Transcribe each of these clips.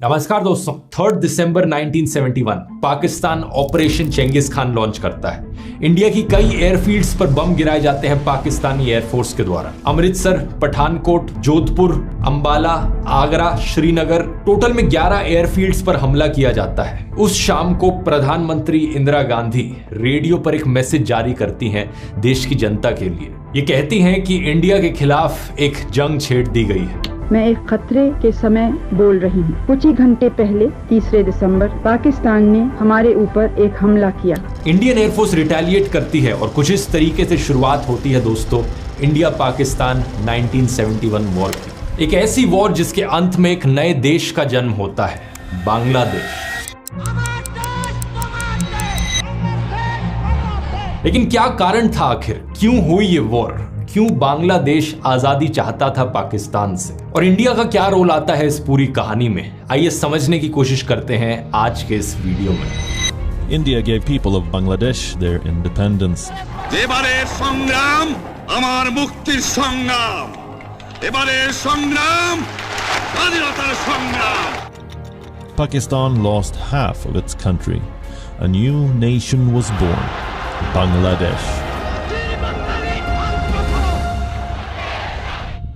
नमस्कार दोस्तों, 3 दिसंबर 1971 Pakistan operation Chengiz Khan launch करता है। इंडिया की कई एयरफील्ड्स पर बम गिराए जाते हैं पाकिस्तानी एयरफोर्स के द्वारा। अमृतसर, पठानकोट, जोधपुर, अंबाला, आगरा, श्रीनगर, टोटल में 11 एयरफील्ड्स पर हमला किया जाता है। उस शाम को प्रधानमंत्री इंदिरा गांधी रेडियो पर एक मैसेज जारी करती हैं देश की जनता के लिए। ये कहती हैं कि इंडिया के खिलाफ एक जंग छेड़ दी गई है। मैं एक खतरे के समय बोल रही हूँ। कुछ ही घंटे पहले 3 दिसंबर पाकिस्तान ने हमारे ऊपर एक हमला किया। इंडियन एयरफोर्स रिटेलिएट करती है और कुछ इस तरीके से शुरुआत होती है दोस्तों इंडिया पाकिस्तान 1971 वॉर की। एक ऐसी वॉर जिसके अंत में एक नए देश का जन्म होता है, बांग्लादेश। लेकिन क्या कारण था आखिर, क्यों हुई ये वॉर? क्यों बांग्लादेश आजादी चाहता था पाकिस्तान से, और इंडिया का क्या रोल आता है इस पूरी कहानी में? आइए समझने की कोशिश करते हैं आज के इस वीडियो में। India gave people of Bangladesh their independence. এবারের সংগ্রাম আমার মুক্তির সংগ্রাম, এবারের সংগ্রাম স্বাধীনতার সংগ্রাম। Pakistan lost half of its country. A new nation was born, Bangladesh.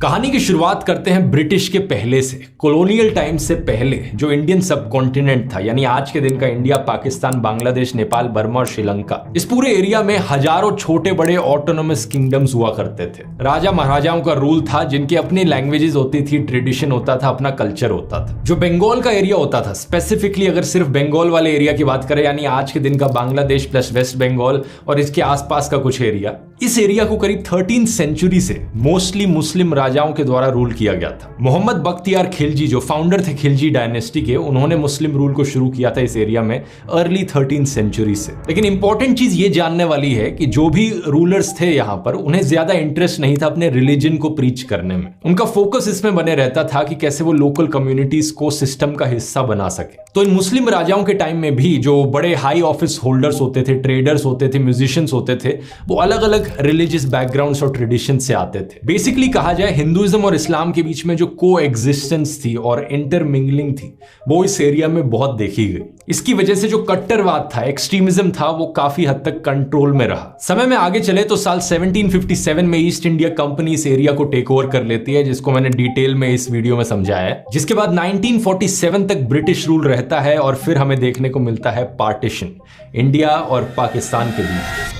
कहानी की शुरुआत करते हैं ब्रिटिश के पहले से, कॉलोनियल टाइम से पहले जो इंडियन सबकॉन्टिनेंट था, यानी आज के दिन का इंडिया, पाकिस्तान, बांग्लादेश, नेपाल, बर्मा और श्रीलंका। इस पूरे एरिया में हजारों छोटे बड़े ऑटोनोमस किंगडम्स हुआ करते थे। राजा महाराजाओं का रूल था, जिनकी अपनी लैंग्वेजेस होती थी, ट्रेडिशन होता था, अपना कल्चर होता था। जो बंगाल का एरिया होता था, स्पेसिफिकली अगर सिर्फ बंगाल वाले एरिया की बात करें, यानी आज के दिन का बांग्लादेश प्लस वेस्ट बंगाल और इसके आसपास का कुछ एरिया, इस एरिया को करीब 13वीं सेंचुरी से मोस्टली मुस्लिम राजाओं के द्वारा रूल किया गया था। मोहम्मद बख्तियार खिलजी जो फाउंडर थे खिलजी डायनेस्टी के, उन्होंने मुस्लिम रूल को शुरू किया था इस एरिया में अर्ली 13वीं सेंचुरी से। लेकिन इंपॉर्टेंट चीज ये जानने वाली है कि जो भी रूलर्स थे यहाँ पर, उन्हें ज्यादा इंटरेस्ट नहीं था अपने रिलीजन को प्रीच करने में। उनका फोकस इसमें बने रहता था कि कैसे वो लोकल कम्युनिटीज को सिस्टम का हिस्सा बना सके। तो इन मुस्लिम राजाओं के टाइम में भी जो बड़े हाई ऑफिस होल्डर्स होते थे, ट्रेडर्स होते थे, म्यूजिशियंस होते थे, वो अलग अलग रिलीजियस बैकग्राउंड्स और ट्रेडिशन से आते थे। बेसिकली कहा जाए, हिंदुइज्म और इस्लाम के बीच में जो को एग्जिस्टेंस थी और इंटरमिंगलिंग थी, वो इस एरिया में बहुत देखी गई। इसकी वजह से जो कट्टरवाद था, एक्सट्रीमिज्म था, वो काफी हद तक कंट्रोल में रहा। समय में आगे चले तो साल 1757 में ईस्ट इंडिया कंपनी इस एरिया को टेक ओवर कर लेती है, जिसको मैंने डिटेल में इस वीडियो में समझाया है। जिसके बाद 1947 तक ब्रिटिश रूल रहता है और फिर हमें देखने को मिलता है पार्टीशन इंडिया और पाकिस्तान के बीच।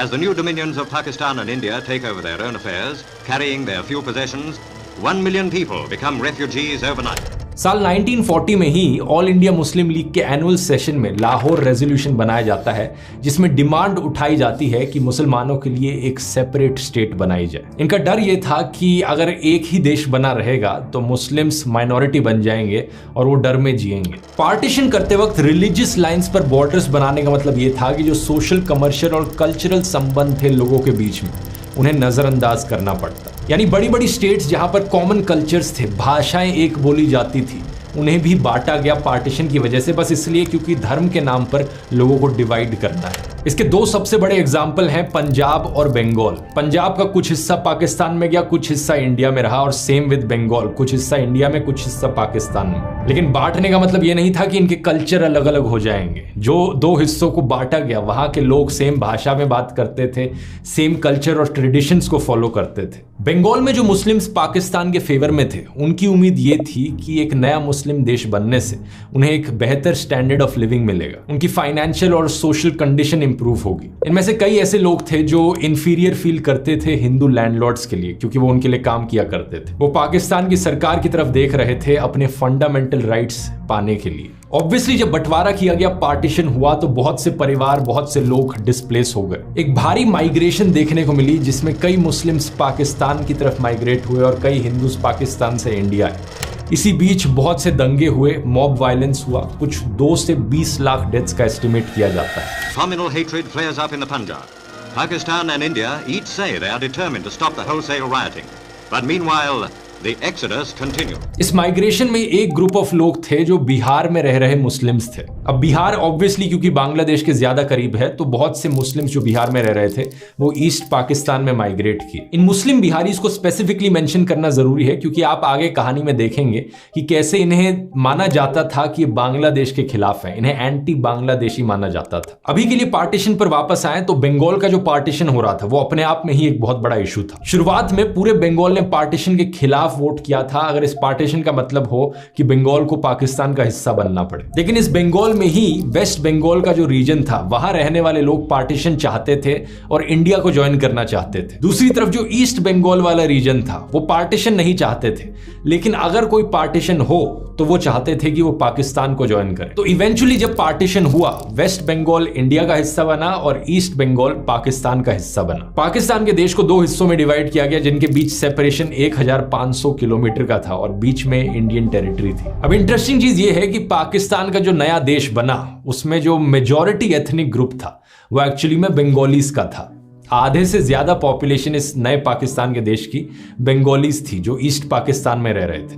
As the new dominions of Pakistan and India take over their own affairs, carrying their few possessions, 1 million people become refugees overnight. साल 1940 में ही ऑल इंडिया मुस्लिम लीग के एनुअल सेशन में लाहौर रेजोल्यूशन बनाया जाता है, जिसमें डिमांड उठाई जाती है कि मुसलमानों के लिए एक सेपरेट स्टेट बनाई जाए। इनका डर यह था कि अगर एक ही देश बना रहेगा तो मुस्लिम्स माइनॉरिटी बन जाएंगे और वो डर में जिएंगे। पार्टीशन करते वक्त रिलीजियस लाइंस पर बॉर्डर्स बनाने का मतलब ये था कि जो सोशल, कमर्शियल और कल्चरल संबंध थे लोगों के बीच में, उन्हें नजरअंदाज करना पड़ता। यानी बड़ी बड़ी स्टेट्स जहां पर कॉमन कल्चर्स थे, भाषाएं एक बोली जाती थी, उन्हें भी बांटा गया पार्टीशन की वजह से, बस इसलिए क्योंकि धर्म के नाम पर लोगों को डिवाइड करना है। इसके दो सबसे बड़े एग्जाम्पल हैं पंजाब और बंगाल। पंजाब का कुछ हिस्सा पाकिस्तान में गया, कुछ हिस्सा इंडिया में रहा, और सेम विद बंगाल, कुछ हिस्सा इंडिया में, कुछ हिस्सा पाकिस्तान में। लेकिन बांटने का मतलब ये नहीं था कि इनके कल्चर अलग अलग हो जाएंगे। जो दो हिस्सों को बांटा गया, वहां के लोग सेम भाषा में बात करते थे, सेम कल्चर और ट्रेडिशंस को फॉलो करते थे। बंगाल में जो मुस्लिम्स पाकिस्तान के फेवर में थे, उनकी उम्मीद ये थी कि एक नया मुस्लिम देश बनने से उन्हें एक बेहतर स्टैंडर्ड ऑफ लिविंग मिलेगा, उनकी फाइनेंशियल और सोशल कंडीशन इंप्रूव होगी। इनमें से कई ऐसे लोग थे जो इंफीरियर फील करते थे हिंदू लैंडलॉर्ड्स के लिए, क्योंकि वो उनके लिए काम किया करते थे। वो पाकिस्तान की सरकार की तरफ देख रहे थे अपने फंडामेंटल राइट्स पाने के लिए। ऑब्वियसली जब बंटवारा किया गया, पार्टीशन हुआ, तो बहुत से परिवार, बहुत से लोग डिस्प्लेस हो गए। एक भारी माइग्रेशन देखने को मिली, जिसमें कई मुस्लिम्स पाकिस्तान की तरफ माइग्रेट हुए और कई हिंदूस पाकिस्तान से इंडिया आए। इसी बीच बहुत से दंगे हुए, मॉब वायलेंस हुआ, कुछ 2 से 20 लाख डेथ्स का एस्टिमेट किया जाता है। Communal hatred flares up in the Punjab. Pakistan and India each say they are determined to stop the wholesale rioting. But meanwhile, the exodus continued. इस माइग्रेशन में एक ग्रुप ऑफ लोग थे जो बिहार में रह रहे मुस्लिम्स थे। अब बिहार ऑब्वियसली क्योंकि बांग्लादेश के ज्यादा करीब है, तो बहुत से मुस्लिम्स जो बिहार में रह रहे थे वो ईस्ट पाकिस्तान में माइग्रेट किए। इन मुस्लिम बिहारीज को स्पेसिफिकली मेंशन करना जरूरी है क्योंकि आप आगे कहानी में देखेंगे कि कैसे इन्हें माना जाता था कि बांग्लादेश के खिलाफ है, इन्हें एंटी बांग्लादेशी माना जाता था। अभी के लिए पार्टीशन पर वापस आए तो बंगाल का जो पार्टीशन हो रहा था वो अपने आप में ही एक बहुत बड़ा इशू था। शुरुआत में पूरे बंगाल ने पार्टीशन के खिलाफ वोट किया था, अगर इस पार्टीशन का मतलब हो कि बंगाल को पाकिस्तान का हिस्सा बनना पड़े। लेकिन इस बंगाल में ही वेस्ट बंगाल का जो रीजन था वहां रहने वाले लोग पार्टीशन चाहते थे और इंडिया को ज्वाइन करना चाहते थे। दूसरी तरफ जो ईस्ट बंगाल वाला रीजन था वो पार्टीशन नहीं चाहते थे, लेकिन अगर कोई पार्टीशन हो तो वो चाहते थे कि वो पाकिस्तान को ज्वाइन करे। तो इवेंचुअली जब पार्टीशन हुआ, वेस्ट बंगाल इंडिया का हिस्सा बना और ईस्ट बंगाल पाकिस्तान का हिस्सा बना। पाकिस्तान के देश को दो हिस्सों में डिवाइड किया गया जिनके बीच सेपरेशन 1500 किलोमीटर का था और बीच में इंडियन टेरिटरी थी। अब इंटरेस्टिंग चीज ये है कि पाकिस्तान का जो नया देश बना उसमें जो मेजॉरिटी एथनिक ग्रुप था वो एक्चुअली में बंगालीज का था। आधे से ज्यादा पॉपुलेशन इस नए पाकिस्तान के देश की बंगालीज थी जो ईस्ट पाकिस्तान में रह रहे थे।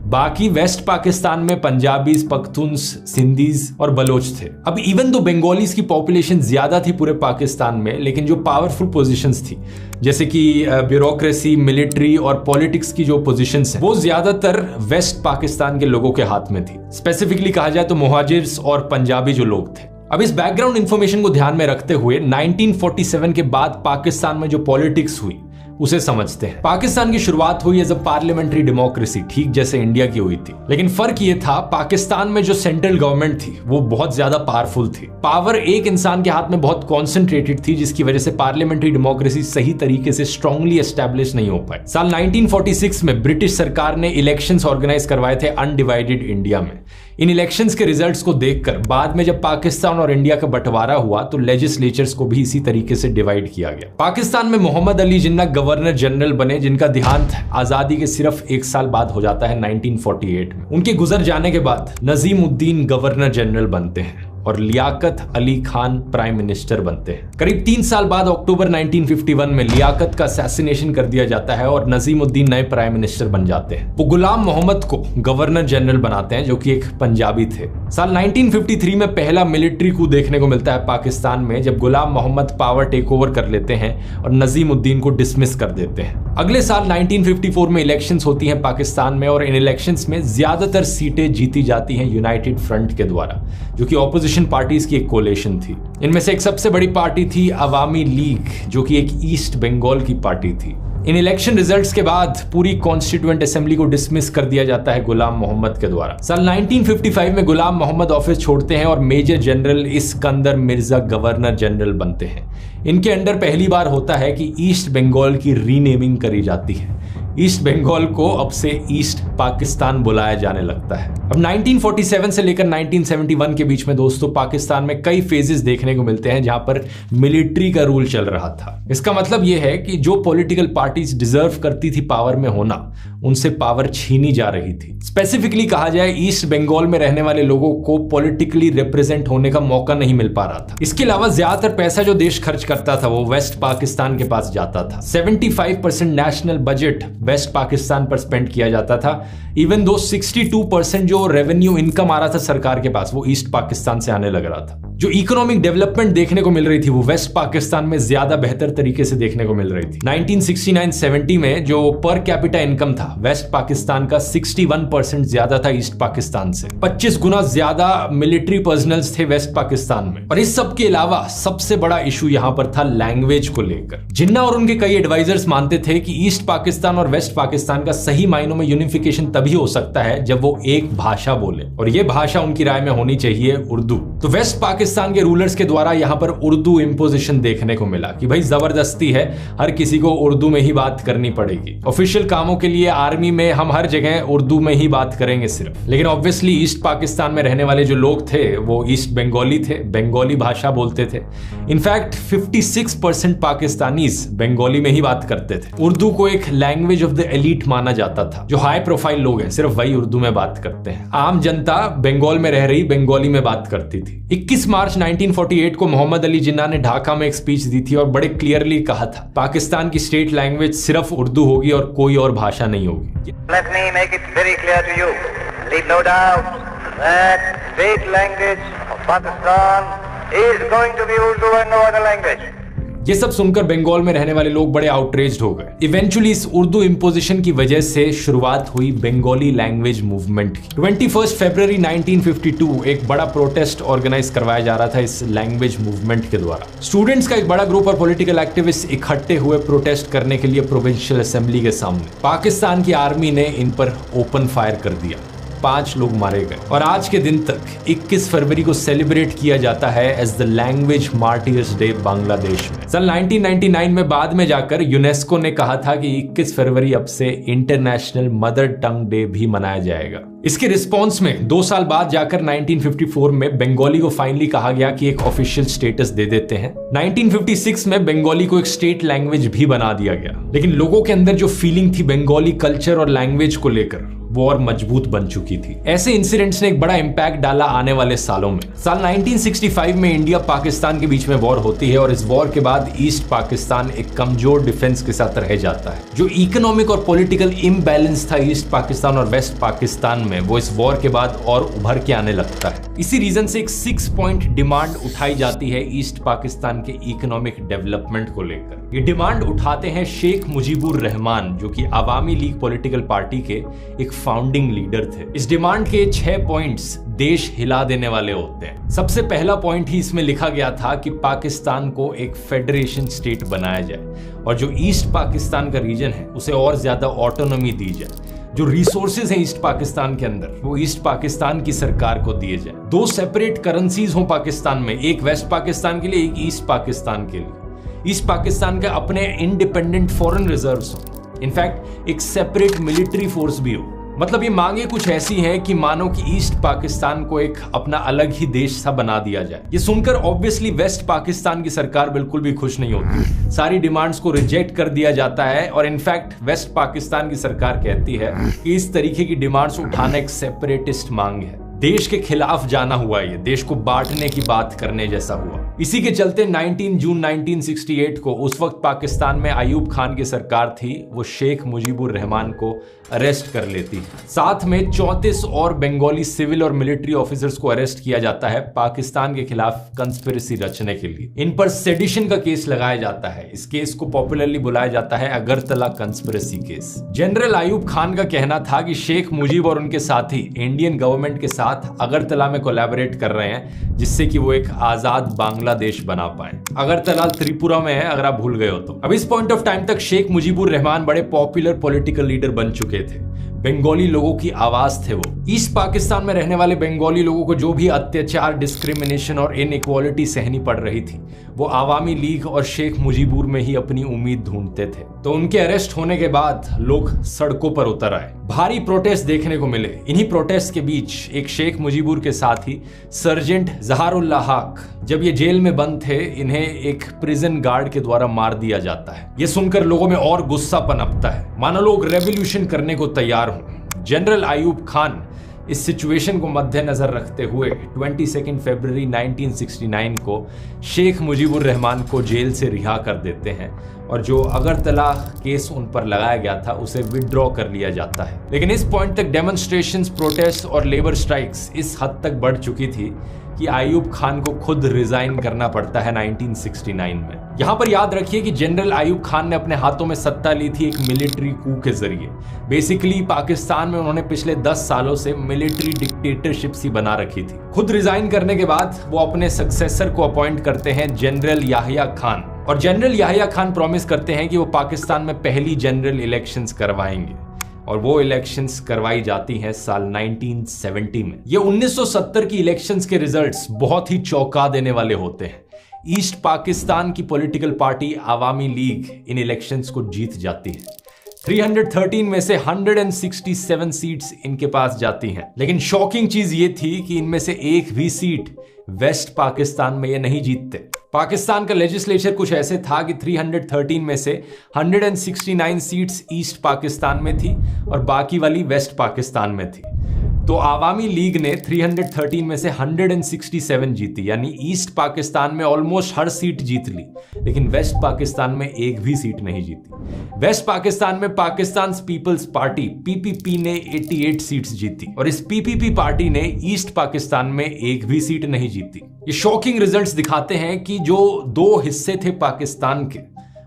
बाकी वेस्ट पाकिस्तान में पंजाबीज, पख्तून्स, सिंधीज और बलोच थे। अब इवन दो बंगालीज की पॉपुलेशन ज्यादा थी पूरे पाकिस्तान में, लेकिन जो पावरफुल पोजीशंस थी जैसे कि ब्यूरोक्रेसी, मिलिट्री और पॉलिटिक्स की जो पोजीशंस हैं वो ज्यादातर वेस्ट पाकिस्तान के लोगों के हाथ में थी। स्पेसिफिकली कहा जाए तो मुहाजिर्स और पंजाबी जो लोग थे। अब इस बैकग्राउंड इंफॉर्मेशन को ध्यान में रखते हुए 1947 के बाद पाकिस्तान में जो पॉलिटिक्स हुई उसे समझते हैं। पाकिस्तान की शुरुआत हुई एज अ पार्लियामेंट्री डेमोक्रेसी, ठीक जैसे इंडिया की हुई थी। लेकिन फर्क ये था पाकिस्तान में जो सेंट्रल गवर्नमेंट थी वो बहुत ज्यादा पावरफुल थी। पावर एक इंसान के हाथ में बहुत कॉन्सेंट्रेटेड थी, जिसकी वजह से पार्लियामेंट्री डेमोक्रेसी सही तरीके से स्ट्रांगली एस्टैब्लिश नहीं हो पाई। साल 1946 में ब्रिटिश सरकार ने इलेक्शंस ऑर्गेनाइज करवाए थे अनडिवाइडेड इंडिया में। इन इलेक्शंस के रिजल्ट्स को देखकर बाद में जब पाकिस्तान और इंडिया का बंटवारा हुआ तो लेजिस्लेचर्स को भी इसी तरीके से डिवाइड किया गया। पाकिस्तान में मोहम्मद अली जिन्ना गवर्नर जनरल बने, जिनका देहांत आजादी के सिर्फ 1 साल बाद हो जाता है 1948 में। उनके गुजर जाने के बाद नजीमुद्दीन गवर्नर जनरल बनते हैं और लियाकत अली खान प्राइम मिनिस्टर बनते हैं। करीब 3 साल बाद अक्टूबर 1951 में लियाकत का असैसिनेशन कर दिया जाता है और नजीमुद्दीन नए प्राइम मिनिस्टर बन जाते हैं। वो गुलाम मोहम्मद को गवर्नर जनरल बनाते हैं जो कि एक पंजाबी थे। साल 1953 में पहला मिलिट्री कू देखने को मिलता है पाकिस्तान में, जब गुलाम मोहम्मद पावर टेक ओवर कर लेते हैं और नजीमुद्दीन को डिसमिस कर देते हैं। अगले साल 1954 में इलेक्शंस होती हैं पाकिस्तान में और इन इलेक्शंस में ज्यादातर सीटें जीती जाती हैं यूनाइटेड फ्रंट के द्वारा, जो कि ऑपोजिशन पार्टीज की एक कोलेशन थी। इनमें से एक सबसे बड़ी पार्टी थी अवामी लीग, जो कि एक ईस्ट बंगाल की पार्टी थी। इन इलेक्शन रिजल्ट्स के बाद पूरी कॉन्स्टिट्यूएंट असेंबली को डिसमिस कर दिया जाता है गुलाम मोहम्मद के द्वारा। साल 1955 में गुलाम मोहम्मद ऑफिस छोड़ते हैं और major general Iskander Mirza governor general बनते हैं। इनके अंडर पहली बार होता है कि ईस्ट बंगाल की रीनेमिंग करी जाती है। ईस्ट बंगाल को अब से ईस्ट पाकिस्तान बुलाया जाने लगता है। अब 1947 से लेकर 1971 के बीच में दोस्तों पाकिस्तान में कई फेजेस देखने को मिलते हैं जहां पर मिलिट्री का रूल चल रहा था। इसका मतलब यह है कि जो पॉलिटिकल पार्टीज डिजर्व करती थी पावर में होना, उनसे पावर छीनी जा रही थी। स्पेसिफिकली कहा जाए ईस्ट बंगाल में रहने वाले लोगों को पॉलिटिकली रिप्रेजेंट होने का मौका नहीं मिल पा रहा था। इसके अलावा ज्यादातर पैसा जो देश खर्च करता था वो वेस्ट पाकिस्तान के पास जाता था। 75% नेशनल बजट वेस्ट पाकिस्तान पर स्पेंड किया जाता था, इवन दो 62% जो रेवेन्यू इनकम आ रहा था सरकार के पास वो ईस्ट पाकिस्तान से आने लग रहा था। जो इकोनॉमिक डेवलपमेंट देखने को मिल रही थी वो वेस्ट पाकिस्तान में ज्यादा बेहतर तरीके से देखने को मिल रही थी। 1969-70 में जो पर कैपिटा इनकम था वेस्ट पाकिस्तान का 61% ज्यादा था ईस्ट पाकिस्तान से। 25 गुना ज्यादा मिलिट्री पर्सनल्स थे वेस्ट पाकिस्तान में। और इस सब के अलावा सबसे बड़ा इशू यहां पर था लैंग्वेज को लेकर। जिन्ना और उनके कई एडवाइजर्स मानते थे कि ईस्ट पाकिस्तान और वेस्ट पाकिस्तान का सही मायनों में यूनिफिकेशन तभी हो सकता है जब वो एक भाषा बोले, और ये भाषा उनकी राय में होनी चाहिए उर्दू। तो वेस्ट पाकिस्तान के रूलर्स के द्वारा यहां पर उर्दू इंपोजिशन देखने को मिला कि भाई जबरदस्ती है, हर किसी को उर्दू में ही बात करनी पड़ेगी। ऑफिशियल कामों के लिए आर्मी में हम हर जगह उर्दू में ही बात करेंगे सिर्फ। लेकिन ऑब्वियसली ईस्ट पाकिस्तान में रहने वाले जो लोग थे वो ईस्ट बंगाली थे, बंगाली भाषा बोलते थे। इनफैक्ट 56% पाकिस्तानीज बंगाली में ही बात करते थे। उर्दू को एक language language of the elite माना जाता था। जो हाई प्रोफाइल लोग हैं सिर्फ वही उर्दू में बात करते हैं। आम जनता बंगाल में रह रही बंगाली में बात करती थी। 21 मार्च 1948 को मोहम्मद अली जिन्ना ने ढाका में एक स्पीच दी थी और बड़े क्लियरली कहा था पाकिस्तान की स्टेट लैंग्वेज सिर्फ उर्दू होगी और कोई और भाषा नहीं होगी। Let me make it very clear to you, leave no doubt that state language of Pakistan is going to be Urdu and no other language. ये सब सुनकर बंगाल में रहने वाले लोग बड़े आउटरेज्ड हो गए। इवेंचुअली इस उर्दू इंपोजिशन की वजह से शुरुआत हुई बंगाली लैंग्वेज मूवमेंट की। 21 फरवरी 1952 एक बड़ा प्रोटेस्ट ऑर्गेनाइज करवाया जा रहा था इस लैंग्वेज मूवमेंट के द्वारा। स्टूडेंट्स का एक बड़ा ग्रुप और पॉलिटिकल एक्टिविस्ट इकट्ठे हुए प्रोटेस्ट करने के लिए प्रोविंशियल असेंबली के सामने। पाकिस्तान की आर्मी ने इन पर ओपन फायर कर दिया, 5 लोग मारे गए और आज के दिन तक 21 फरवरी को सेलिब्रेट किया जाता है as the language martyrs day Bangladesh में। सन 1999 में बाद में जाकर यूनेस्को ने कहा था कि 21 फरवरी अब से इंटरनेशनल मदर टंग डे भी मनाया जाएगा। इसके रिस्पॉन्स में 2 साल बाद जाकर 1954 में बंगाली को फाइनली कहा गया कि एक ऑफिशियल स्टेटस दे देते हैं। 1956 में बंगाली को एक स्टेट लैंग्वेज भी बना दिया गया, लेकिन लोगों के अंदर जो फीलिंग थी बंगाली कल्चर और लैंग्वेज को लेकर वो और मजबूत बन चुकी थी। ऐसे इंसिडेंट्स ने एक बड़ा इंपैक्ट डाला आने वाले सालों में। साल 1965 में इंडिया पाकिस्तान के बीच में वॉर होती है और इस वॉर के बाद ईस्ट पाकिस्तान एक कमजोर डिफेंस के साथ रह जाता है। जो इकोनॉमिक और पॉलिटिकल इम्बैलेंस था ईस्ट पाकिस्तान और वेस्ट पाकिस्तान में, वो इस वॉर के बाद और उभर के आने लगता है। इसी रीजन से एक 6 पॉइंट डिमांड उठाई जाती है ईस्ट पाकिस्तान के इकोनॉमिक डेवलपमेंट को लेकर। ये डिमांड उठाते हैं शेख मुजीबुर रहमान, जो कि अवामी लीग पॉलिटिकल पार्टी के एक फाउंडिंग लीडर थे। इस डिमांड के 6 पॉइंट्स देश हिला देने वाले होते हैं। सबसे पहला पॉइंट ही इसमें लिखा गया था कि पाकिस्तान को एक फेडरेशन स्टेट बनाया जाए और जो ईस्ट पाकिस्तान का रीजन है उसे और ज्यादा ऑटोनॉमी दी जाए। जो रिसोर्सेज हैं ईस्ट पाकिस्तान के अंदर वो ईस्ट पाकिस्तान की सरकार को दिए जाए। 2 सेपरेट करेंसीज हों पाकिस्तान में, एक वेस्ट पाकिस्तान के लिए, एक ईस्ट पाकिस्तान के लिए। ईस्ट पाकिस्तान के अपने इंडिपेंडेंट फॉरेन रिजर्व्स हो, इनफैक्ट एक सेपरेट मिलिट्री फोर्स भी हो। मतलब ये मांगे कुछ ऐसी हैं कि मानो कि ईस्ट पाकिस्तान को एक अपना अलग ही देश सा बना दिया जाए। ये सुनकर ऑब्वियसली वेस्ट पाकिस्तान की सरकार बिल्कुल भी खुश नहीं होती। सारी डिमांड्स को रिजेक्ट कर दिया जाता है और इनफैक्ट वेस्ट पाकिस्तान की सरकार कहती है कि इस तरीके की डिमांड्स उठाना एक सेपरेटिस्ट मांग है। देश के खिलाफ जाना हुआ, ये देश को बांटने की बात करने जैसा हुआ। इसी के चलते 19 जून 1968 को उस वक्त पाकिस्तान में अयूब खान की सरकार थी, वो शेख मुजीबुर रहमान को अरेस्ट कर लेती है। साथ में 34 और बंगाली सिविल और मिलिट्री ऑफिसर्स को अरेस्ट किया जाता है पाकिस्तान के खिलाफ कंस्पिरेसी रचने के लिए। इन पर सेडिशन का केस लगाया जाता है। इस केस को पॉपुलरली बुलाया जाता है Agartala conspiracy case. General Ayub Khan का कहना था कि शेख मुजीब और उनके साथी इंडियन गवर्नमेंट के साथ अगरतला में कोलैबोरेट कर रहे हैं जिससे कि वो एक आजाद बांग्लादेश बना पाए। अगरतला त्रिपुरा में है अगर आप भूल गए हो तो। अब इस पॉइंट ऑफ टाइम तक शेख मुजीबुर रहमान बड़े पॉपुलर पॉलिटिकल लीडर बन चुके थे। बंगाली लोगों की आवाज थे वो। ईस्ट पाकिस्तान में रहने वाले बंगाली लोगों को जो भी अत्याचार, डिस्क्रिमिनेशन और इनइक्वालिटी सहनी पड़ रही थी वो आवामी लीग और शेख मुजीबुर में ही अपनी उम्मीद ढूंढते थे। तो उनके अरेस्ट होने के बाद लोग सड़कों पर उतर आए, भारी प्रोटेस्ट देखने को मिले। इन्हीं प्रोटेस्ट के बीच एक शेख मुजीबुर के साथ ही सर्जेंट जहारुल्लाह हक, जब ये जेल में बंद थे, इन्हें एक प्रिजन गार्ड के द्वारा मार दिया जाता है। ये सुनकर लोगों में और गुस्सा पनपता है, मानो लोग रेवोल्यूशन करने को तैयार हों। जनरल अयूब खान इस सिचुएशन को मद्देनजर रखते हुए 22 फरवरी 1969 को शेख मुजीबुर रहमान को जेल से रिहा कर देते हैं और जो अगरतला केस उन पर लगाया गया था उसे विड्रॉ कर लिया जाता है। लेकिन इस पॉइंट तक डेमोन्स्ट्रेशंस, प्रोटेस्ट और लेबर स्ट्राइक्स इस हद तक बढ़ चुकी थी कि अयूब खान को खुद रिजाइन करना पड़ता है 1969 में। यहां पर याद रखिए कि जनरल अयूब खान ने अपने हाथों में सत्ता ली थी एक मिलिट्री कू के जरिए। बेसिकली पाकिस्तान में उन्होंने पिछले 10 सालों से मिलिट्री डिक्टेटरशिप सी बना रखी थी। खुद रिजाइन करने के बाद वो अपने सक्सेसर को अपॉइंट करते हैं जनरल याहिया खान, और जनरल याहिया खान प्रॉमिस करते हैं कि वो पाकिस्तान में पहली जनरल इलेक्शंस करवाएंगे और वो इलेक्शंस करवाई जाती हैं साल 1970 में। ये 1970 की इलेक्शंस के रिजल्ट्स बहुत ही चौंका देने वाले होते हैं। ईस्ट पाकिस्तान की पॉलिटिकल पार्टी अवामी लीग इन इलेक्शंस को जीत जाती है। 313 में से 167 सीट्स इनके पास जाती हैं। लेकिन शॉकिंग चीज ये थी कि इनमें से एक भी सीट वेस्ट पाकिस्तान में ये नहीं जीतते। पाकिस्तान का लेजिस्लेचर कुछ ऐसे था कि 313 में से 169 सीट्स ईस्ट पाकिस्तान में थी और बाकी वाली वेस्ट पाकिस्तान में थी। तो आवामी लीग ने 313 में से 167 जीती, यानी ईस्ट पाकिस्तान में ऑलमोस्ट हर सीट जीत ली, लेकिन वेस्ट पाकिस्तान में एक भी सीट नहीं जीती। वेस्ट पाकिस्तान में पाकिस्तान पीपल्स पार्टी पीपीपी ने 88 सीट्स जीती और इस पीपीपी पार्टी ने ईस्ट पाकिस्तान में एक भी सीट नहीं जीती। ये शॉकिंग रिजल्ट्स दिखाते हैं कि जो दो हिस्से थे पाकिस्तान के,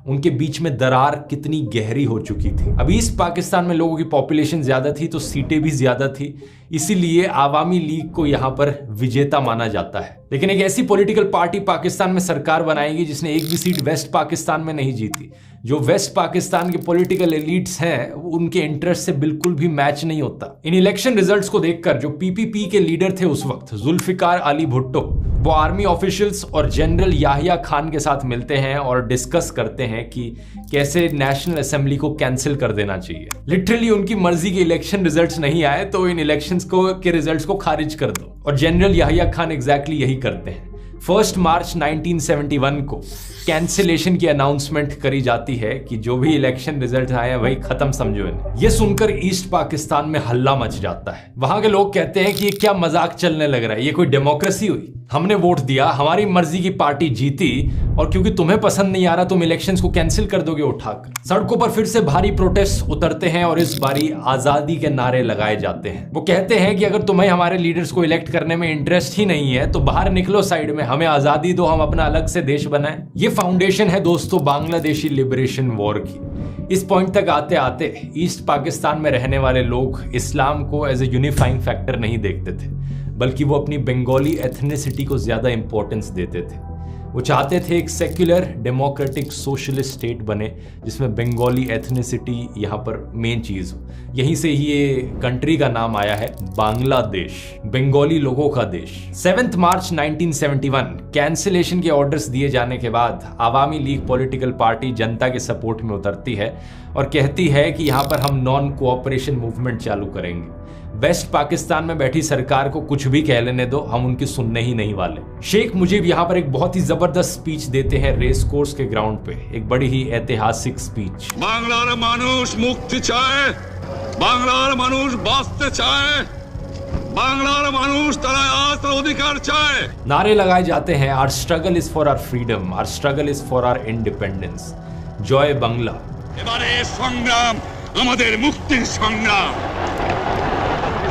उनके बीच में दरार कितनी गहरी हो चुकी थी। अब ईस्ट पाकिस्तान में लोगों की पॉपुलेशन ज्यादा थी तो सीटें भी ज्यादा थी, इसीलिए आवामी लीग को यहां पर विजेता माना जाता है। लेकिन एक ऐसी पॉलिटिकल पार्टी पाकिस्तान में सरकार बनाएगी जिसने एक भी सीट वेस्ट पाकिस्तान में नहीं जीती। जो वेस्ट पाकिस्तान के पॉलिटिकल एलिट्स हैं उनके इंटरेस्ट से बिल्कुल भी मैच नहीं होता। इन इलेक्शन रिजल्ट्स को देखकर जो पीपीपी के लीडर थे उस वक्त, जुल्फिकार अली भुट्टो, वो आर्मी ऑफिशियल्स और जनरल याहिया खान के साथ मिलते हैं और डिस्कस करते हैं कि कैसे नेशनल असेंबली को कैंसिल कर देना चाहिए। लिटरली उनकी मर्जी के इलेक्शन रिजल्ट्स नहीं आए तो इन इलेक्शंस के रिजल्ट्स को खारिज कर दो, और जनरल याहिया खान एग्जैक्टली यही करते हैं। 1 मार्च 1971 को कैंसिलेशन की अनाउंसमेंट करी जाती है कि जो भी इलेक्शन रिजल्ट आए हैं वही खत्म समझो इन्हें। ये सुनकर ईस्ट पाकिस्तान में हल्ला मच जाता है। वहां के लोग कहते हैं कि ये क्या मजाक चलने लग रहा है, ये कोई डेमोक्रेसी हुई? हमने वोट दिया, हमारी मर्जी की पार्टी जीती, और क्योंकि तुम्हें पसंद नहीं आ रहा तुम इलेक्शंस को कैंसिल कर दोगे उठाकर। सड़कों पर फिर से भारी प्रोटेस्ट उतरते हैं और इस बारी आजादी के नारे लगाए जाते हैं। वो कहते हैं कि अगर तुम्हें हमारे लीडर्स को इलेक्ट करने में इंटरेस्ट ही नहीं है तो बाहर निकलो साइड में, हमें आजादी दो, हम अपना अलग से देश बनाएं। ये फाउंडेशन है दोस्तों बांग्लादेशी लिबरेशन वॉर की। इस पॉइंट तक आते आते ईस्ट पाकिस्तान में रहने वाले लोग इस्लाम को एज ए यूनिफाइंग फैक्टर नहीं देखते थे, बल्कि वो अपनी बंगाली एथनिसिटी को ज्यादा इंपॉर्टेंस देते थे। वो चाहते थे एक सेक्युलर डेमोक्रेटिक सोशलिस्ट स्टेट बने जिसमें बंगाली एथनिसिटी यहाँ पर मेन चीज हो। यहीं से ही ये कंट्री का नाम आया है बांग्लादेश, बंगाली लोगों का देश। 7 मार्च 1971 कैंसिलेशन के ऑर्डर्स दिए जाने के बाद आवामी लीग पॉलिटिकल पार्टी जनता के सपोर्ट में उतरती है और कहती है कि यहाँ पर हम नॉन कोऑपरेशन मूवमेंट चालू करेंगे। वेस्ट पाकिस्तान में बैठी सरकार को कुछ भी कह लेने दो, हम उनकी सुनने ही नहीं वाले। शेख मुजीब यहाँ पर एक बहुत ही जबरदस्त स्पीच देते हैं रेस कोर्स के ग्राउंड पे, एक बड़ी ही ऐतिहासिक स्पीच। बांग्लार मानुष मुक्ति चाहे, बांग्लार मानुष बाँचते चाहे, बांग्लार मानुष तारा अधिकार चाहे। नारे लगाए जाते हैं, our struggle is for our freedom, our struggle is for our independence, जय बांग्ला। এবারে সংগ্রাম আমাদের মুক্তির সংগ্রাম,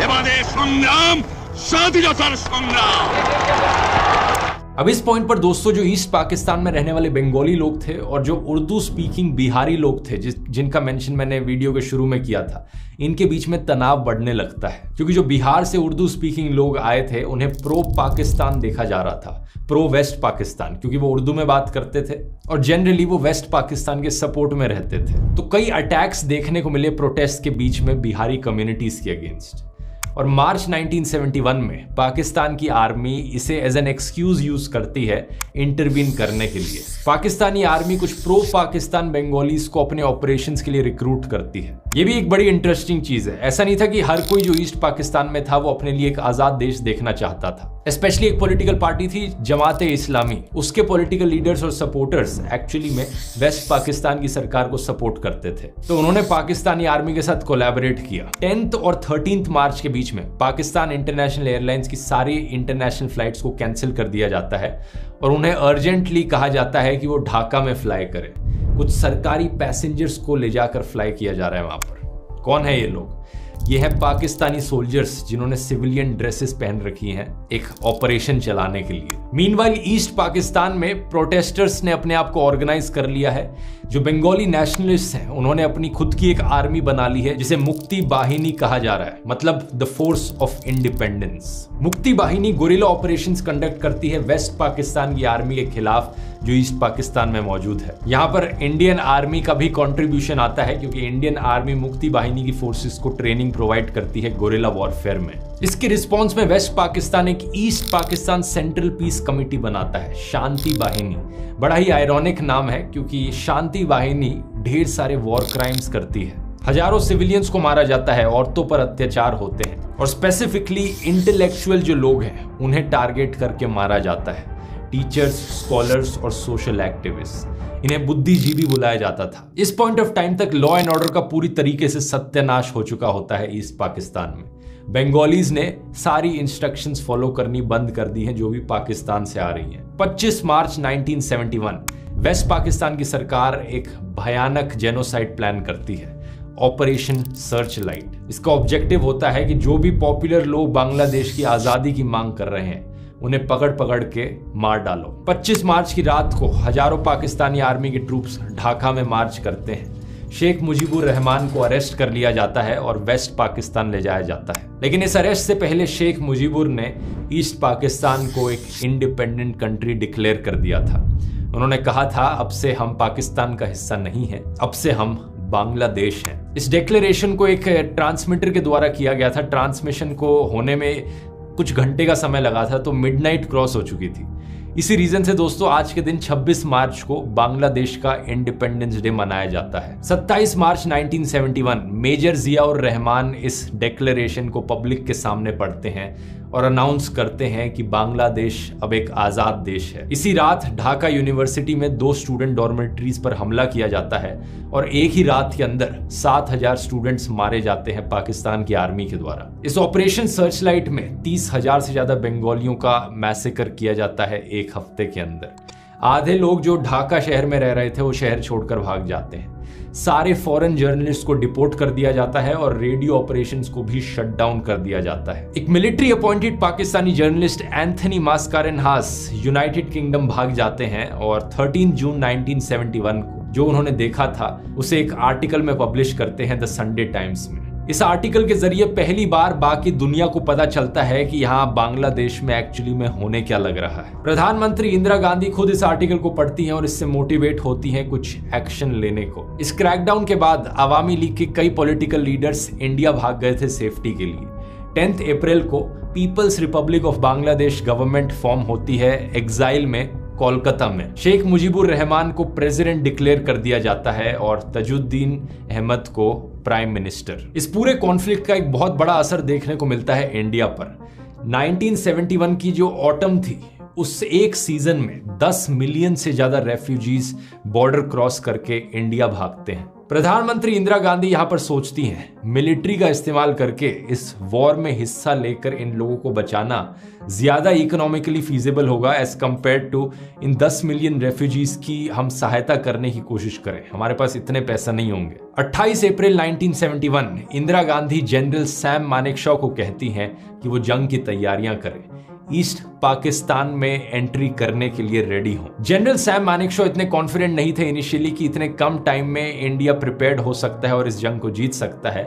এবারে সংগ্রাম স্বাধীনতার সংগ্রাম। अब इस पॉइंट पर दोस्तों जो ईस्ट पाकिस्तान में रहने वाले बंगाली लोग थे और जो उर्दू स्पीकिंग बिहारी लोग थे जिनका मेंशन मैंने वीडियो के शुरू में किया था, इनके बीच में तनाव बढ़ने लगता है, क्योंकि जो बिहार से उर्दू स्पीकिंग लोग आए थे उन्हें प्रो पाकिस्तान देखा जा रहा था, प्रो वेस्ट पाकिस्तान, क्योंकि वो उर्दू में बात करते थे और जनरली वो वेस्ट पाकिस्तान के सपोर्ट में रहते थे। तो कई अटैक्स देखने को मिले प्रोटेस्ट के बीच में बिहारी कम्युनिटीज के अगेंस्ट। और मार्च 1971 में पाकिस्तान की आर्मी इसे एज एन एक्सक्यूज यूज करती है इंटरवीन करने के लिए। पाकिस्तानी आर्मी कुछ प्रो पाकिस्तान बंगालीज को अपने ऑपरेशंस के लिए रिक्रूट करती है। ये भी एक बड़ी इंटरेस्टिंग चीज है। ऐसा नहीं था कि हर कोई जो ईस्ट पाकिस्तान में था वो अपने लिए एक आजाद देश देखना चाहता था। स्पेशली एक पॉलिटिकल पार्टी थी जमाते इस्लामी, उसके पॉलिटिकल लीडर्स और सपोर्टर्स एक्चुअली में वेस्ट पाकिस्तान की सरकार को सपोर्ट करते थे, तो उन्होंने पाकिस्तानी आर्मी के साथ कोलैबोरेट किया। 10 और 13 मार्च के बीच में पाकिस्तान इंटरनेशनल एयरलाइंस की सारी इंटरनेशनल फ्लाइट्स को कैंसिल कर दिया जाता है और उन्हें अर्जेंटली कहा जाता है कि वो ढाका में फ्लाई करें। कुछ सरकारी पैसेंजर्स को ले जाकर फ्लाई किया जा रहा है वहां पर। कौन है ये लोग? ये है पाकिस्तानी सोल्जर्स जिन्होंने सिविलियन ड्रेसेस पहन रखी हैं एक ऑपरेशन चलाने के लिए। मीनवाइल ईस्ट पाकिस्तान में प्रोटेस्टर्स ने अपने आप को ऑर्गेनाइज कर लिया है। जो बंगाली नेशनलिस्ट हैं उन्होंने अपनी खुद की एक आर्मी बना ली है जिसे मुक्ति बाहिनी कहा जा रहा है, मतलब द फोर्स ऑफ इंडिपेंडेंस। मुक्ति बाहिनी गुरिल्ला ऑपरेशंस कंडक्ट करती है वेस्ट पाकिस्तान की आर्मी के खिलाफ जो ईस्ट पाकिस्तान में मौजूद है। यहाँ पर इंडियन आर्मी का भी कंट्रीब्यूशन आता है क्योंकि इंडियन आर्मी मुक्ति बाहिनी की फोर्सेस को ट्रेनिंग प्रोवाइड करती है गुरिल्ला वॉरफेयर में। इसके रिस्पॉन्स में वेस्ट पाकिस्तान एक east Pakistan central peace committee बनाता है, शांति बाहिनी। बड़ा ही आयरॉनिक नाम है क्योंकि शांति बाहिनी ढेर सारे वॉर क्राइम्स करती है। हजारों सिविलियंस को मारा जाता है, औरतों पर अत्याचार होते हैं और स्पेसिफिकली इंटेलेक्चुअल जो लोग हैं उन्हें टारगेट करके मारा जाता है। टीचर्स, स्कॉलर्स और सोशल एक्टिविस्ट। इन्हें बुद्धिजीवी बुलाया जाता था। इस पॉइंट ऑफ टाइम तक लॉ एंड ऑर्डर का पूरी तरीके से सत्यानाश हो चुका होता है ईस्ट पाकिस्तान में। बंगालीज ने सारी इंस्ट्रक्शंस फॉलो करनी बंद कर दी हैं जो भी पाकिस्तान से आ रही हैं। 25 मार्च 1971 वेस्ट पाकिस्तान की सरकार एक भयानक जेनोसाइड प्लान करती है, ऑपरेशन सर्च लाइट। इसका ऑब्जेक्टिव होता है कि जो भी पॉपुलर लोग बांग्लादेश की आजादी की मांग कर रहे हैं उन्हें पकड़ पकड़ के मार डालो। 25 मार्च की रात को हजारों पाकिस्तानी आर्मी के ट्रूप्स ढाका में मार्च करते हैं। शेख मुजीबुर रहमान को अरेस्ट कर लिया जाता है और वेस्ट पाकिस्तान ले जाया जाता है। लेकिन इस अरेस्ट से पहले शेख मुजीबुर ने ईस्ट पाकिस्तान को एक इंडिपेंडेंट कंट्री डिक्लेयर कर दिया था। उन्होंने कहा था, अब से हम पाकिस्तान का हिस्सा नहीं है, अब से हम बांग्लादेश हैं। इस डिक्लेरेशन को एक ट्रांसमीटर के द्वारा किया गया था। ट्रांसमिशन को होने में कुछ घंटे का समय लगा था, तो मिडनाइट क्रॉस हो चुकी थी। इसी रीजन से दोस्तों आज के दिन 26 मार्च को बांग्लादेश का इंडिपेंडेंस डे मनाया जाता है। 27 मार्च 1971 मेजर जियाउर रहमान इस डिक्लेरेशन को पब्लिक के सामने पढ़ते हैं और अनाउंस करते हैं कि बांग्लादेश अब एक आजाद देश है। इसी रात ढाका यूनिवर्सिटी में 2 स्टूडेंट डॉर्मेट्रीज पर हमला किया जाता है और एक ही रात के अंदर 7000 स्टूडेंट्स मारे जाते हैं पाकिस्तान की आर्मी के द्वारा। इस ऑपरेशन सर्चलाइट में 30,000 से ज्यादा बंगालियों का मैसेकर किया जाता है एक हफ्ते के अंदर। आधे लोग जो ढाका शहर में रह रहे थे वो शहर छोड़कर भाग जाते हैं। सारे फॉरेन जर्नलिस्ट को डिपोर्ट कर दिया जाता है और रेडियो ऑपरेशंस को भी शट डाउन कर दिया जाता है। एक military appointed Pakistani journalist Anthony Mascarenhas United Kingdom भाग जाते हैं और 13 जून 1971 को जो उन्होंने देखा था उसे एक आर्टिकल में पब्लिश करते हैं द संडे टाइम्स में। इस आर्टिकल के जरिए पहली बार बाकी दुनिया को पता चलता है कि यहाँ बांग्लादेश में एक्चुअली में होने क्या लग रहा है। प्रधानमंत्री इंदिरा गांधी खुद इस आर्टिकल को पढ़ती हैं और इससे मोटिवेट होती हैं कुछ एक्शन लेने को। इस क्रैकडाउन के बाद अवामी लीग के कई पॉलिटिकल लीडर्स इंडिया भाग गए थे सेफ्टी के लिए। 10 अप्रैल को people's republic of Bangladesh government form होती है एग्जाइल में कोलकाता में। शेख मुजीबुर रहमान को प्रेसिडेंट डिक्लेयर कर दिया जाता है और तजुद्दीन अहमद को प्राइम मिनिस्टर। इस पूरे कॉन्फ्लिक्ट का एक बहुत बड़ा असर देखने को मिलता है इंडिया पर। 1971 की जो ऑटम थी उस एक सीजन में 10 मिलियन से ज्यादा रेफ्यूजीज बॉर्डर क्रॉस करके इंडिया भागते हैं। प्रधानमंत्री इंदिरा गांधी यहां पर सोचती हैं मिलिट्री का इस्तेमाल करके इस वॉर में हिस्सा लेकर इन लोगों को बचाना ज्यादा इकोनॉमिकली फीजिबल होगा एज कंपेयर टू इन 10 मिलियन रेफ्यूजीज की हम सहायता करने की कोशिश करें। हमारे पास इतने पैसा नहीं होंगे। 28 अप्रैल 1971 इंदिरा गांधी जनरल सैम मानेकशॉ को कहती हैं कि वो जंग की तैयारियां करें, ईस्ट पाकिस्तान में एंट्री करने के लिए रेडी हो। जनरल सैम मानेकशॉ इतने कॉन्फिडेंट नहीं थे इनिशियली कि इतने कम टाइम में इंडिया प्रिपेयर्ड हो सकता है और इस जंग को जीत सकता है,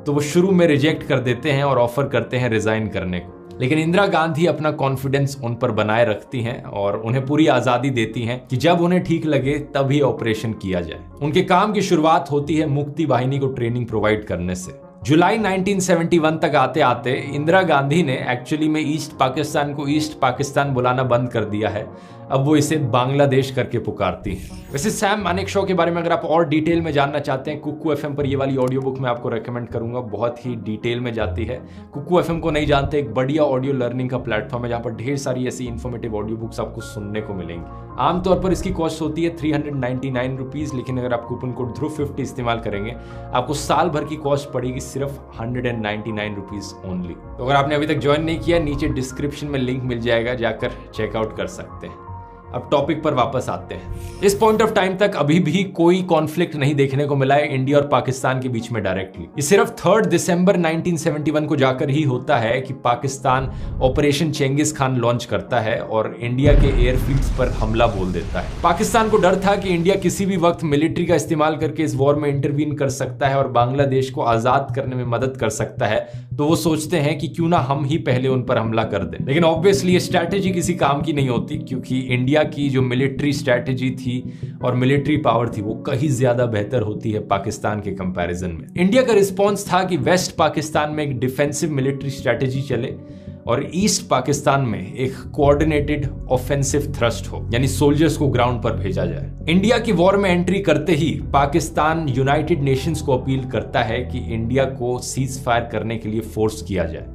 तो वो शुरू में रिजेक्ट कर देते हैं और ऑफर करते हैं रिजाइन करने को। लेकिन इंदिरा गांधी अपना कॉन्फिडेंस उन पर बनाए रखती हैं और उन्हें पूरी आजादी देती हैं कि जब उन्हें ठीक लगे तभी ऑपरेशन किया जाए। उनके काम की शुरुआत होती है मुक्ति वाहिनी को ट्रेनिंग प्रोवाइड करने से। जुलाई 1971 तक आते आते इंदिरा गांधी ने एक्चुअली में ईस्ट पाकिस्तान को ईस्ट पाकिस्तान बुलाना बंद कर दिया है। अब वो इसे बांग्लादेश करके पुकारती है। वैसे सैम मानेकशॉ के बारे में अगर आप और डिटेल में जानना चाहते हैं, कुक्कू एफएम पर ये वाली ऑडियो बुक मैं आपको रेकमेंड करूंगा, बहुत ही डिटेल में जाती है। कुक्कू एफएम को नहीं जानते, एक बढ़िया ऑडियो लर्निंग का प्लेटफॉर्म है जहां पर ढेर सारी ऐसी इन्फॉर्मेटिव ऑडियो बुक्स आपको सुनने को मिलेंगी। आमतौर पर इसकी कॉस्ट होती है 399 रुपीज, लेकिन अगर आप कूपन कोड ध्रुव50 इस्तेमाल करेंगे आपको साल भर की कॉस्ट पड़ेगी सिर्फ 199 रुपीज ओनली। तो अगर आपने अभी तक ज्वाइन नहीं किया, नीचे डिस्क्रिप्शन में लिंक मिल जाएगा, जाकर चेकआउट कर सकते हैं। अब टॉपिक पर वापस आते हैं। इस पॉइंट ऑफ टाइम तक अभी भी कोई कॉन्फ्लिक्ट नहीं देखने को मिला है इंडिया और पाकिस्तान के बीच में डायरेक्टली। ये सिर्फ 3 दिसंबर 1971 को जाकर ही होता है कि पाकिस्तान ऑपरेशन चेंगिस खान लॉन्च करता है और इंडिया के एयरफील्ड्स पर हमला बोल देता है। पाकिस्तान को डर था कि इंडिया किसी भी वक्त मिलिट्री का इस्तेमाल करके इस वॉर में इंटरवीन कर सकता है और बांग्लादेश को आजाद करने में मदद कर सकता है, तो वो सोचते हैं कि क्यों ना हम ही पहले उन पर हमला कर दें। लेकिन ऑब्वियसली ये स्ट्रैटेजी किसी काम की नहीं होती, क्योंकि इंडिया की जो मिलिट्री स्ट्रैटेजी थी और मिलिट्री पावर थी वो कहीं ज्यादा बेहतर होती है पाकिस्तान के कंपैरिजन में। इंडिया का रिस्पांस था कि वेस्ट पाकिस्तान में एक डिफेंसिव मिलिट्री स्ट्रैटेजी चले और ईस्ट पाकिस्तान में एक कोऑर्डिनेटेड ऑफेंसिव थ्रस्ट हो, यानी सोल्जर्स को ग्राउंड पर भेजा जाए। इंडिया की वॉर में एंट्री करते ही पाकिस्तान यूनाइटेड नेशंस को अपील करता है कि इंडिया को सीज फायर करने के लिए फोर्स किया जाए।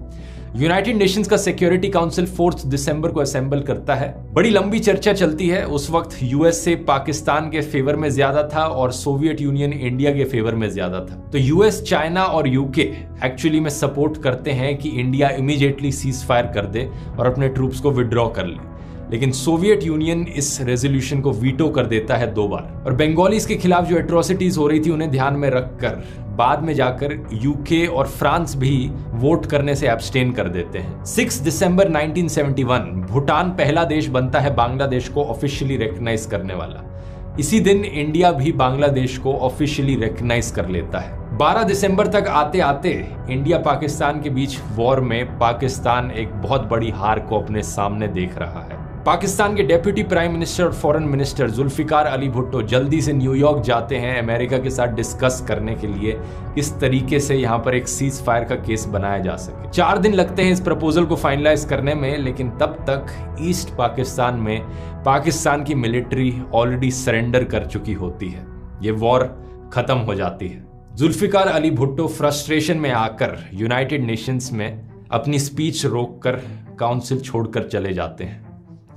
यूनाइटेड नेशंस का सिक्योरिटी काउंसिल 4 दिसंबर को असेंबल करता है। बड़ी लंबी चर्चा चलती है। उस वक्त यूएसए पाकिस्तान के फेवर में ज्यादा था और सोवियत यूनियन इंडिया के फेवर में ज्यादा था। तो यूएस, चाइना और यूके एक्चुअली में सपोर्ट करते हैं कि इंडिया इमीडिएटली सीज फायर कर दे और अपने ट्रूप्स को विड्रॉ कर ले, लेकिन सोवियत यूनियन इस रेजोल्यूशन को वीटो कर देता है 2 बार। और बंगालीज के खिलाफ जो एट्रोसिटीज हो रही थी उन्हें ध्यान में रखकर बाद में जाकर यूके और फ्रांस भी वोट करने से एब्सटेन कर देते हैं। 6 दिसंबर 1971 भूटान पहला देश बनता है बांग्लादेश को ऑफिशियली रिकॉग्नाइज करने वाला। इसी दिन इंडिया भी बांग्लादेश को ऑफिशियली रिकॉग्नाइज कर लेता है। 12 दिसंबर तक आते आते इंडिया पाकिस्तान के बीच वॉर में पाकिस्तान एक बहुत बड़ी हार को अपने सामने देख रहा है। पाकिस्तान के डेप्यूटी प्राइम मिनिस्टर और फॉरेन मिनिस्टर जुल्फिकार अली भुट्टो जल्दी से न्यूयॉर्क जाते हैं अमेरिका के साथ डिस्कस करने के लिए किस तरीके से यहाँ पर एक सीज फायर का केस बनाया जा सके। 4 दिन लगते हैं इस प्रपोजल को फाइनलाइज करने में, लेकिन तब तक ईस्ट पाकिस्तान में पाकिस्तान की मिलिट्री ऑलरेडी सरेंडर कर चुकी होती है। ये वॉर खत्म हो जाती है। जुल्फिकार अली भुट्टो फ्रस्ट्रेशन में आकर यूनाइटेड नेशंस में अपनी स्पीच रोककर काउंसिल छोड़कर चले जाते हैं।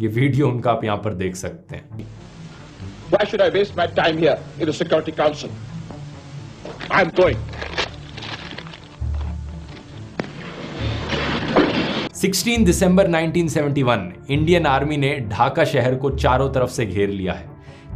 ये वीडियो उनका आप यहां पर देख सकते हैं। Why should I waste my time here in the Security Council? I'm going. 16 दिसंबर 1971 इंडियन आर्मी ने ढाका शहर को चारों तरफ से घेर लिया है।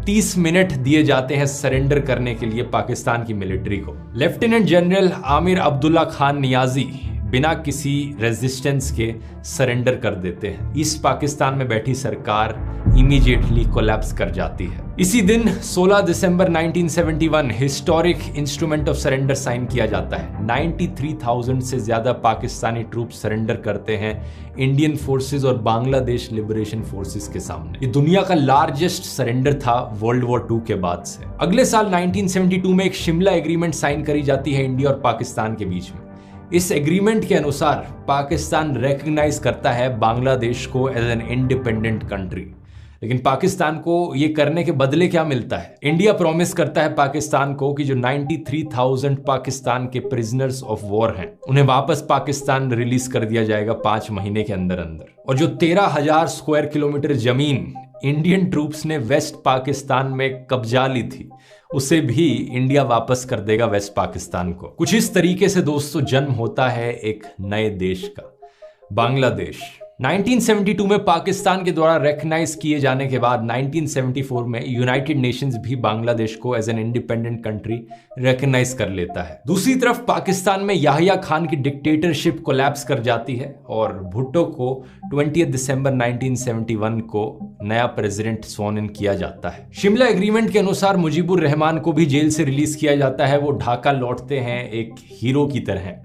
30 मिनट दिए जाते हैं सरेंडर करने के लिए पाकिस्तान की मिलिट्री को। लेफ्टिनेंट जनरल आमिर अब्दुल्ला खान नियाजी बिना किसी रेजिस्टेंस के सरेंडर कर देते हैं। ईस्ट पाकिस्तान में बैठी सरकार इमीडिएटली कोलैप्स कर जाती है। इसी दिन 16 दिसंबर 1971 historic instrument of surrender sign किया जाता है। 93,000 से ज्यादा पाकिस्तानी ट्रूप सरेंडर करते हैं इंडियन फोर्सेस और बांग्लादेश लिबरेशन फोर्सेस के सामने। ये दुनिया का लार्जेस्ट सरेंडर था वर्ल्ड वॉर 2 के बाद से। अगले साल 1972 में एक शिमला एग्रीमेंट साइन करी जाती है इंडिया और पाकिस्तान के बीच में। इस एग्रीमेंट के अनुसार पाकिस्तान रिकॉग्नाइज करता है बांग्लादेश को एज एन इंडिपेंडेंट कंट्री, लेकिन पाकिस्तान को ये करने के बदले क्या मिलता है? इंडिया प्रॉमिस करता है पाकिस्तान को कि जो 93,000 पाकिस्तान के प्रिजनर्स ऑफ वॉर हैं उन्हें वापस पाकिस्तान रिलीज कर दिया जाएगा 5 महीने के अंदर अंदर। और जो 13,000 स्क्वायर किलोमीटर जमीन इंडियन ट्रूप्स ने वेस्ट पाकिस्तान में कब्जा ली थी उसे भी इंडिया वापस कर देगा वेस्ट पाकिस्तान को। कुछ इस तरीके से दोस्तों जन्म होता है एक नए देश का, बांग्लादेश। 1972 में पाकिस्तान के द्वारा रिकॉग्नाइज किए जाने के बाद 1974 में यूनाइटेड नेशंस भी बांग्लादेश को as an independent country recognise कर लेता है। दूसरी तरफ पाकिस्तान में याहिया खान की डिक्टेटरशिप कोलैप्स कर जाती है और भुट्टो को 20 दिसंबर 1971 को नया प्रेसिडेंट स्वॉन इन किया जाता है। शिमला एग्रीमेंट के अनुसार मुजीबुर रहमान को भी जेल से रिलीज किया जाता है। वो ढाका लौटते हैं एक हीरो की तरह।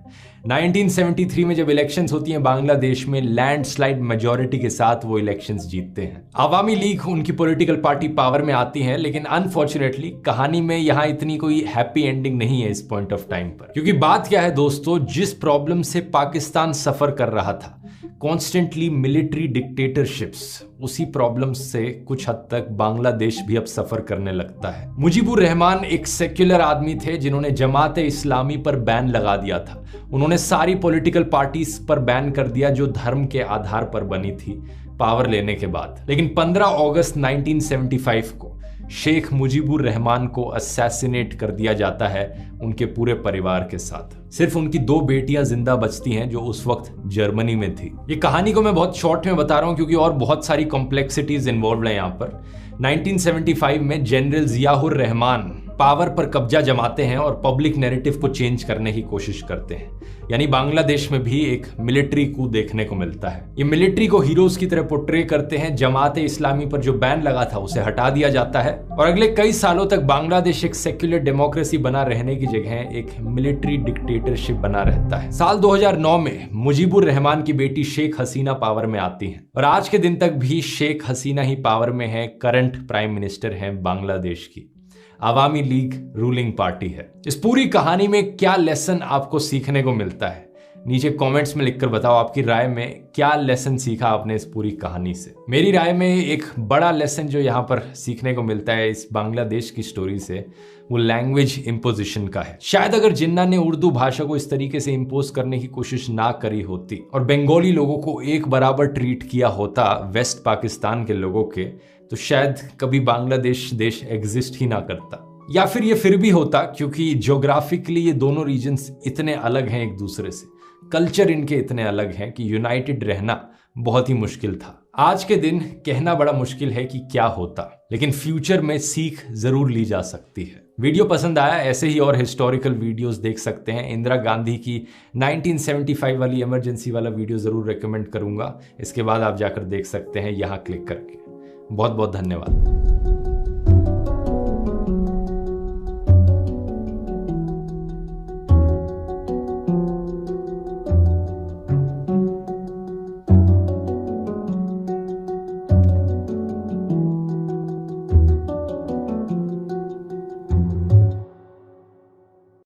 1973 में जब इलेक्शंस होती हैं बांग्लादेश में, लैंडस्लाइड मेजॉरिटी के साथ वो इलेक्शंस जीतते हैं। आवामी लीग उनकी पॉलिटिकल पार्टी पावर में आती है, लेकिन अनफॉर्चुनेटली कहानी में यहां इतनी कोई हैप्पी एंडिंग नहीं है इस पॉइंट ऑफ टाइम पर। क्योंकि बात क्या है दोस्तों, जिस प्रॉब्लम से पाकिस्तान सफर कर रहा था, कॉन्स्टेंटली मिलिट्री डिक्टेटरशिप्स, उसी प्रॉब्लम से कुछ हद तक बांग्लादेश भी अब सफर करने लगता है। मुजीबुर रहमान एक सेक्युलर आदमी थे जिन्होंने जमात इस्लामी पर बैन लगा दिया था। उन्होंने सारी पॉलिटिकल पार्टीज पर बैन कर दिया जो धर्म के आधार पर बनी थी पावर लेने के बाद। लेकिन 15 अगस्त 1975 को शेख मुजीबुर रहमान को असैसिनेट कर दिया जाता है उनके पूरे परिवार के साथ। सिर्फ उनकी 2 बेटियां जिंदा बचती हैं जो उस वक्त जर्मनी में थी। ये कहानी को मैं बहुत शॉर्ट में बता रहा हूं क्योंकि और बहुत सारी कॉम्प्लेक्सिटीज इन्वॉल्व है यहाँ पर। 1975 में जनरल जियाउर रहमान पावर पर कब्जा जमाते हैं और पब्लिक नैरेटिव को चेंज करने की कोशिश करते हैं। यानी बांग्लादेश में भी एक मिलिट्री कू देखने को मिलता है। ये मिलिट्री को हीरोज की तरह पोर्ट्रे करते हैं। जमात इस्लामी पर जो बैन लगा था उसे हटा दिया जाता है और अगले कई सालों तक बांग्लादेश एक सेक्युलर डेमोक्रेसी बना रहने की जगह एक मिलिट्री डिक्टेटरशिप बना रहता है। साल 2009 में मुजीबुर रहमान की बेटी शेख हसीना पावर में आती हैं और आज के दिन तक भी शेख हसीना ही पावर में है, करंट प्राइम मिनिस्टर हैं बांग्लादेश की। आवामी लीग रूलिंग पार्टी है। इस पूरी कहानी में क्या लेसन आपको सीखने को मिलता है? नीचे कमेंट्स में लिखकर बताओ आपकी राय में क्या लेसन सीखा आपने इस पूरी कहानी से। मेरी राय में एक बड़ा लेसन जो यहाँ पर सीखने को मिलता है इस बांग्लादेश की स्टोरी से, वो लैंग्वेज इम्पोजिशन का है। शायद अगर जिन्ना ने उर्दू भाषा को इस तरीके से इम्पोज करने की कोशिश ना करी होती और बंगाली लोगों को एक बराबर ट्रीट किया होता वेस्ट पाकिस्तान के लोगों के, तो शायद कभी बांग्लादेश देश एग्जिस्ट ही ना करता। या फिर ये फिर भी होता, क्योंकि ज्योग्राफिकली ये दोनों रीजन्स इतने अलग हैं एक दूसरे से, कल्चर इनके इतने अलग हैं कि यूनाइटेड रहना बहुत ही मुश्किल था। आज के दिन कहना बड़ा मुश्किल है कि क्या होता, लेकिन फ्यूचर में सीख जरूर ली जा सकती है। वीडियो पसंद आया, ऐसे ही और हिस्टोरिकल वीडियोस देख सकते हैं। इंदिरा गांधी की 1975 वाली इमरजेंसी वाला वीडियो जरूर रेकमेंड करूंगा। इसके बाद आप जाकर देख सकते हैं यहाँ क्लिक करके। बहुत बहुत धन्यवाद।